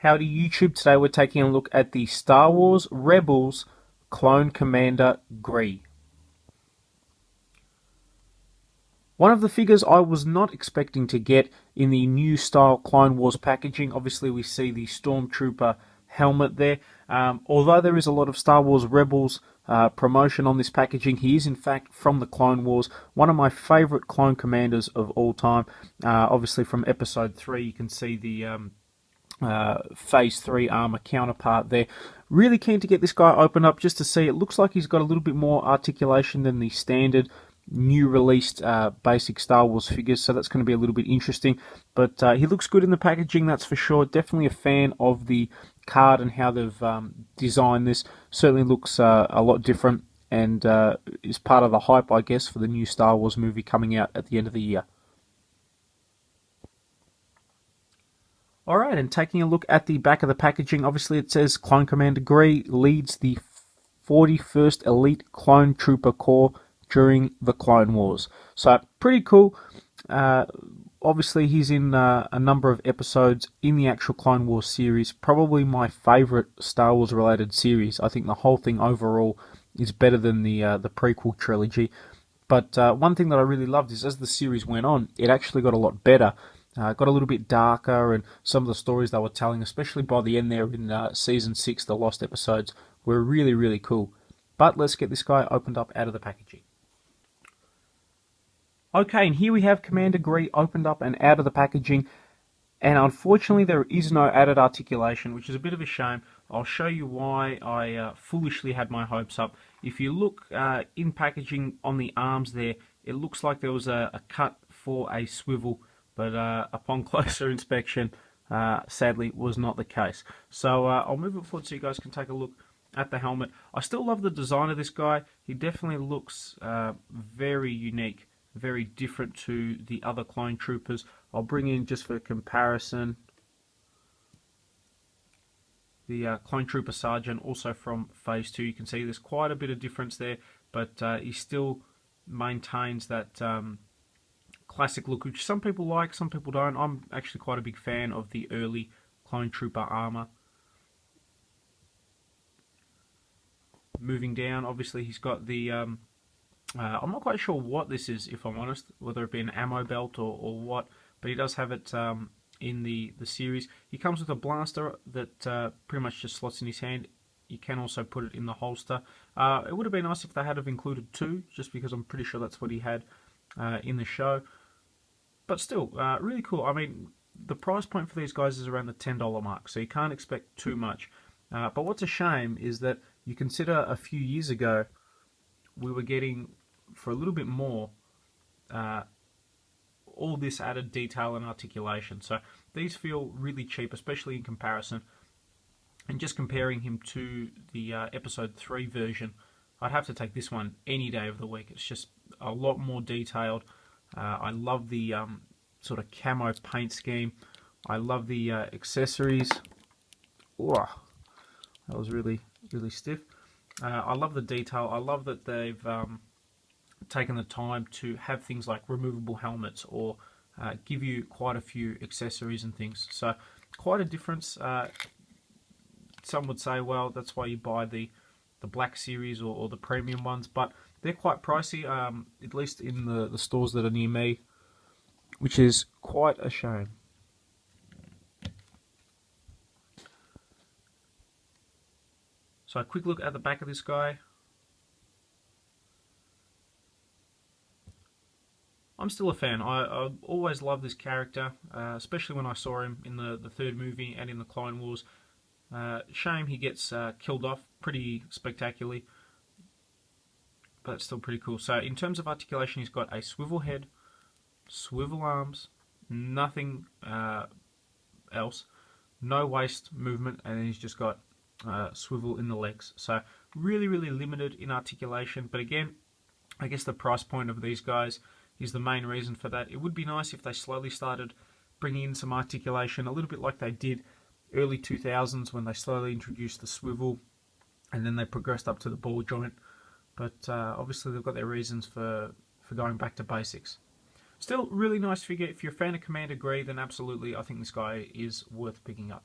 Howdy YouTube, today we're taking a look at the Star Wars Rebels Clone Commander Gree. One of the figures I was not expecting to get in the new style Clone Wars packaging. Obviously we see the Stormtrooper helmet there. Although there is a lot of Star Wars Rebels promotion on this packaging, he is in fact from the Clone Wars, one of my favourite clone commanders of all time. Obviously from Episode 3 you can see the Phase 3 armor counterpart there. Really keen to get this guy opened up just to see. It looks like he's got a little bit more articulation than the standard new released basic Star Wars figures, so that's going to be a little bit interesting. But he looks good in the packaging, that's for sure. Definitely a fan of the card and how they've designed this. Certainly looks a lot different and is part of the hype, I guess, for the new Star Wars movie coming out at the end of the year. Alright, and taking a look at the back of the packaging, obviously it says Clone Commander Gree leads the 41st Elite Clone Trooper Corps during the Clone Wars. So, pretty cool. Obviously he's in a number of episodes in the actual Clone Wars series. Probably my favourite Star Wars related series. I think the whole thing overall is better than the prequel trilogy. But one thing that I really loved is as the series went on, it actually got a lot better. Got a little bit darker, and some of the stories they were telling, especially by the end there in Season 6, the Lost episodes, were really, really cool. But let's get this guy opened up out of the packaging. Okay, and here we have Commander Gree opened up and out of the packaging, and unfortunately there is no added articulation, which is a bit of a shame. I'll show you why I foolishly had my hopes up. If you look in packaging on the arms there, it looks like there was a cut for a swivel, but upon closer inspection, sadly, was not the case. So I'll move it forward so you guys can take a look at the helmet. I still love the design of this guy. He definitely looks very unique, very different to the other clone troopers. I'll bring in, just for comparison, the Clone Trooper Sergeant, also from Phase 2. You can see there's quite a bit of difference there, but he still maintains that classic look, which some people like, some people don't. I'm actually quite a big fan of the early Clone Trooper armor. Moving down, obviously he's got the I'm not quite sure what this is, if I'm honest, whether it be an ammo belt or what, but he does have it in the series. He comes with a blaster that pretty much just slots in his hand. You can also put it in the holster. It would have been nice if they had have included two, just because I'm pretty sure that's what he had in the show. But still, really cool. I mean, the price point for these guys is around the $10 mark, so you can't expect too much. But what's a shame is that you consider a few years ago we were getting, for a little bit more, all this added detail and articulation. So these feel really cheap, especially in comparison. And just comparing him to the Episode 3 version, I'd have to take this one any day of the week. It's just a lot more detailed. I love the sort of camo paint scheme. I love the accessories. Ooh, that was really, really stiff. I love the detail. I love that they've taken the time to have things like removable helmets, or give you quite a few accessories and things. So quite a difference. Some would say, well, that's why you buy the Black Series or the premium ones, but they're quite pricey, at least in the stores that are near me, which is quite a shame. So a quick look at the back of this guy. I'm still a fan. I always loved this character, especially when I saw him in the third movie and in the Clone Wars. Shame he gets killed off pretty spectacularly, but it's still pretty cool. So in terms of articulation, he's got a swivel head, swivel arms, nothing else, no waist movement, and then he's just got swivel in the legs. So really, really limited in articulation. But again, I guess the price point of these guys is the main reason for that. It would be nice if they slowly started bringing in some articulation, a little bit like they did early 2000s when they slowly introduced the swivel and then they progressed up to the ball joint. But obviously they've got their reasons for going back to basics. Still, really nice figure. If you're a fan of Commander Gree, then absolutely, I think this guy is worth picking up.